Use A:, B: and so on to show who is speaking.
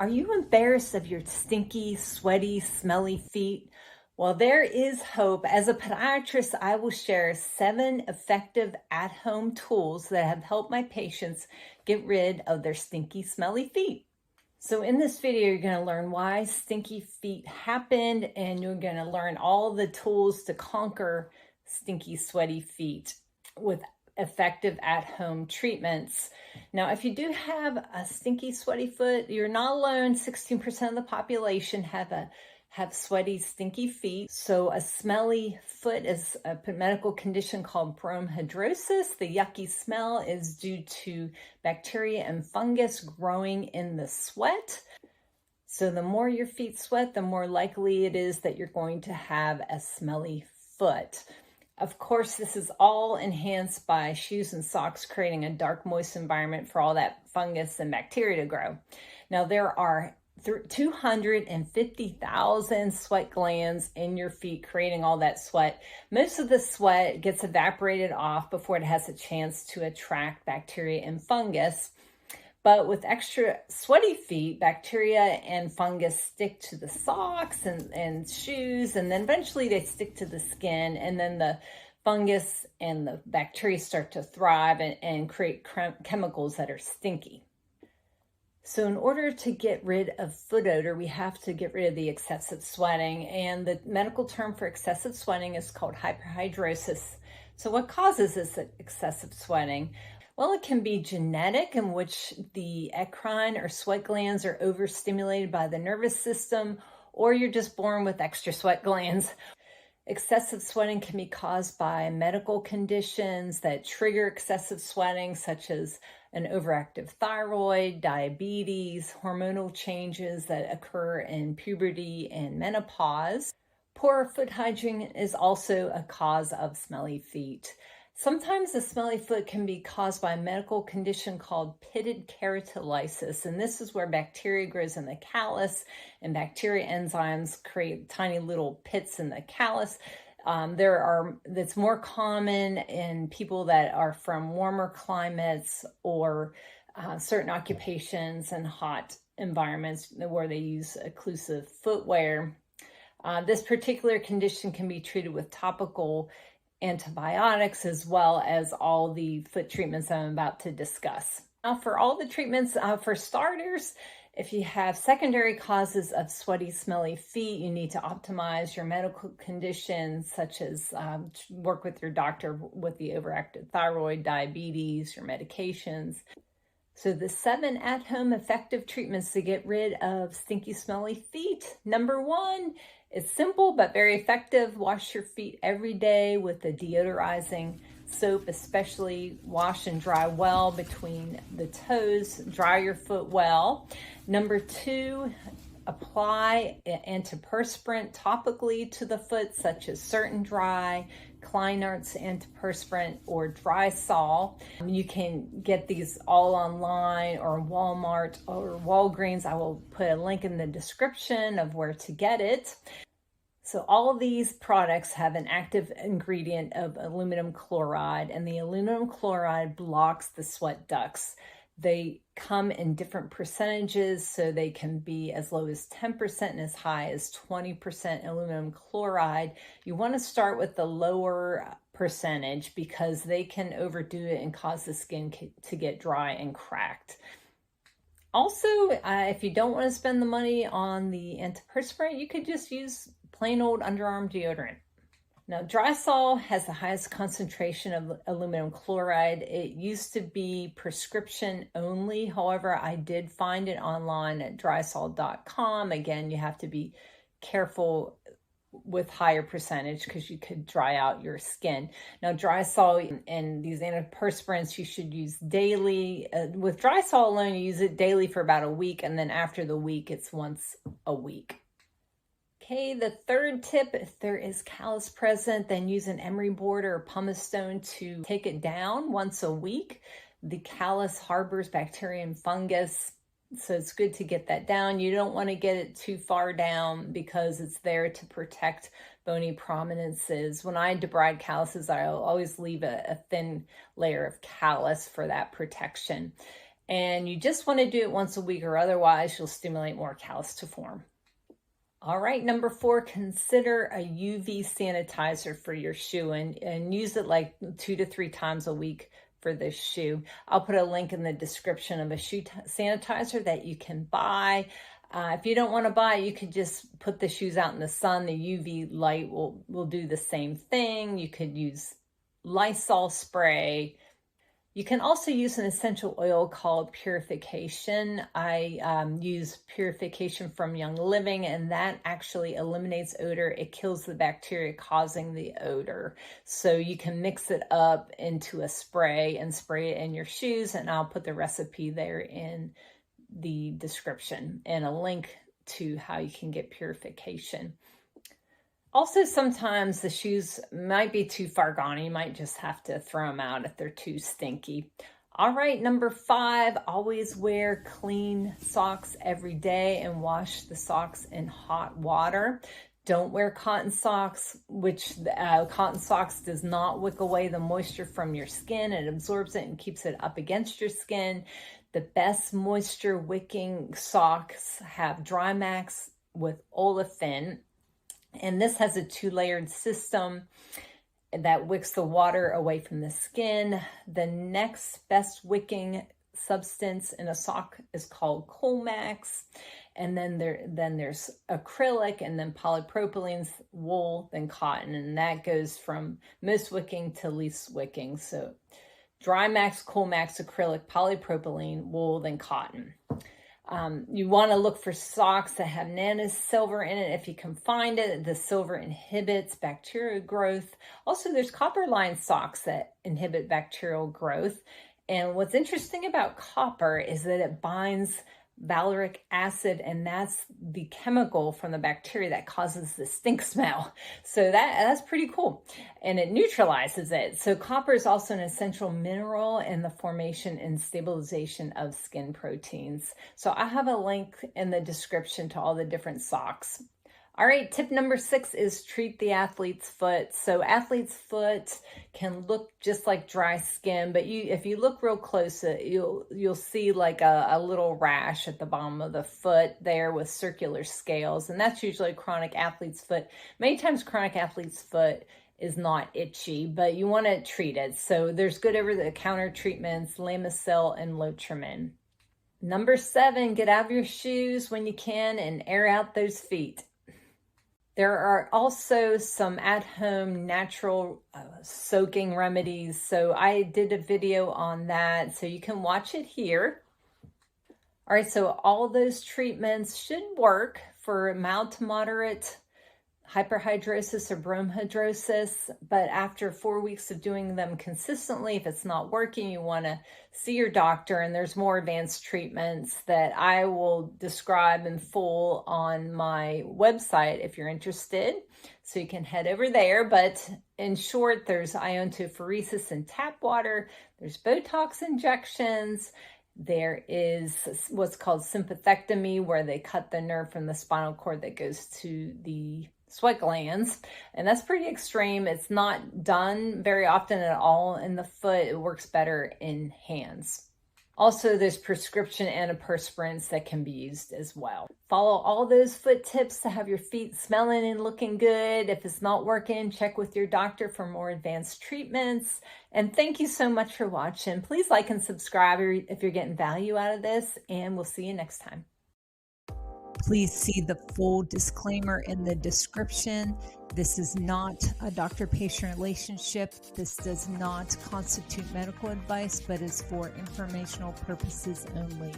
A: Are you embarrassed of your stinky, sweaty, smelly feet? Well, there is hope. As a podiatrist, I will share 7 effective at-home tools that have helped my patients get rid of their stinky, smelly feet. So in this video, you're going to learn why stinky feet happened, and you're going to learn all the tools to conquer stinky, sweaty feet with effective at-home treatments. Now, if you do have a stinky, sweaty foot, you're not alone. 16% of the population have sweaty, stinky feet. So a smelly foot is a medical condition called bromhidrosis. The yucky smell is due to bacteria and fungus growing in the sweat. So the more your feet sweat, the more likely it is that you're going to have a smelly foot. Of course, this is all enhanced by shoes and socks creating a dark, moist environment for all that fungus and bacteria to grow. Now, there are 250,000 sweat glands in your feet creating all that sweat. Most of the sweat gets evaporated off before it has a chance to attract bacteria and fungus. But with extra sweaty feet, bacteria and fungus stick to the socks and shoes, and then eventually they stick to the skin, and then the fungus and the bacteria start to thrive and create chemicals that are stinky. So in order to get rid of foot odor, we have to get rid of the excessive sweating. And the medical term for excessive sweating is called hyperhidrosis. So what causes this excessive sweating? Well, it can be genetic, in which the eccrine or sweat glands are overstimulated by the nervous system, or you're just born with extra sweat glands. Excessive sweating can be caused by medical conditions that trigger excessive sweating, such as an overactive thyroid, diabetes, hormonal changes that occur in puberty and menopause. Poor foot hygiene is also a cause of smelly feet. Sometimes the smelly foot can be caused by a medical condition called pitted keratolysis, and this is where bacteria grows in the callus, and bacteria enzymes create tiny little pits in the callus. That's more common in people that are from warmer climates or certain occupations and hot environments where they use occlusive footwear. This particular condition can be treated with topical antibiotics, as well as all the foot treatments I'm about to discuss. Now, for all the treatments, for starters, if you have secondary causes of sweaty, smelly feet, you need to optimize your medical conditions, such as work with your doctor with the overactive thyroid, diabetes, your medications. So the 7 at-home effective treatments to get rid of stinky, smelly feet. Number 1, it's simple but very effective. Wash your feet every day with a deodorizing soap, especially wash and dry well between the toes. Dry your foot well. Number 2, apply anti-perspirant topically to the foot, such as Certain Dry, Kleinert's anti-perspirant, or drysol. You can get these all online or Walmart or Walgreens. I will put a link in the description of where to get it. So all of these products have an active ingredient of aluminum chloride, and the aluminum chloride blocks the sweat ducts. They come in different percentages, so they can be as low as 10% and as high as 20% aluminum chloride. You want to start with the lower percentage because they can overdo it and cause the skin to get dry and cracked. Also, if you don't want to spend the money on the antiperspirant, you could just use plain old underarm deodorant. Now, drysol has the highest concentration of aluminum chloride. It used to be prescription only. However, I did find it online at drysol.com. Again, you have to be careful with higher percentage because you could dry out your skin. Now, drysol and these antiperspirants you should use daily. With drysol alone, you use it daily for about a week, and then after the week, it's once a week. Okay, the third tip, if there is callus present, then use an emery board or pumice stone to take it down once a week. The callus harbors bacteria and fungus, so it's good to get that down. You don't want to get it too far down because it's there to protect bony prominences. When I debride calluses, I'll always leave a thin layer of callus for that protection. And you just want to do it once a week, or otherwise you'll stimulate more callus to form. All right, number 4, consider a UV sanitizer for your shoe and use it like 2 to 3 times a week for this shoe. I'll put a link in the description of a shoe sanitizer that you can buy. If you don't want to buy it, you could just put the shoes out in the sun. The UV light will do the same thing. You could use Lysol spray. You can also use an essential oil called Purification. I use Purification from Young Living, and that actually eliminates odor. It kills the bacteria causing the odor. So you can mix it up into a spray and spray it in your shoes, and I'll put the recipe there in the description and a link to how you can get Purification. Also, sometimes the shoes might be too far gone. You might just have to throw them out if they're too stinky. All right, number 5, always wear clean socks every day and wash the socks in hot water. Don't wear cotton socks, which cotton socks does not wick away the moisture from your skin. It absorbs it and keeps it up against your skin. The best moisture wicking socks have Drymax with olefin. And this has a 2-layered system that wicks the water away from the skin. The next best wicking substance in a sock is called Coolmax. And then there's acrylic, and then polypropylene, wool, then cotton. And that goes from most wicking to least wicking. So Drymax, Coolmax, acrylic, polypropylene, wool, then cotton. You want to look for socks that have nanosilver in it if you can find it. The silver inhibits bacterial growth. Also, there's copper-lined socks that inhibit bacterial growth. And what's interesting about copper is that it binds valeric acid, and that's the chemical from the bacteria that causes the stink smell. So that's pretty cool. And it neutralizes it. So copper is also an essential mineral in the formation and stabilization of skin proteins. So I have a link in the description to all the different socks. All right, tip number 6 is treat the athlete's foot. So athlete's foot can look just like dry skin, but if you look real close, you'll see like a little rash at the bottom of the foot there with circular scales, and that's usually a chronic athlete's foot. Many times chronic athlete's foot is not itchy, but you want to treat it. So there's good over-the-counter treatments, Lamisil and Lotrimin. Number 7, get out of your shoes when you can and air out those feet. There are also some at-home natural soaking remedies. So I did a video on that, so you can watch it here. All right, so all those treatments should work for mild to moderate hyperhidrosis or bromhidrosis, but after 4 weeks of doing them consistently, if it's not working, you want to see your doctor, and there's more advanced treatments that I will describe in full on my website if you're interested. So you can head over there, but in short, there's iontophoresis in tap water, there's Botox injections, there is what's called sympathectomy, where they cut the nerve from the spinal cord that goes to the sweat glands, and that's pretty extreme. It's not done very often at all in the foot. It works better in hands. Also, there's prescription anti-perspirants that can be used as well. Follow all those foot tips to have your feet smelling and looking good. If it's not working, check with your doctor for more advanced treatments. And thank you so much for watching. Please like and subscribe if you're getting value out of this, and we'll see you next time. Please see the full disclaimer in the description. This is not a doctor-patient relationship. This does not constitute medical advice, but is for informational purposes only.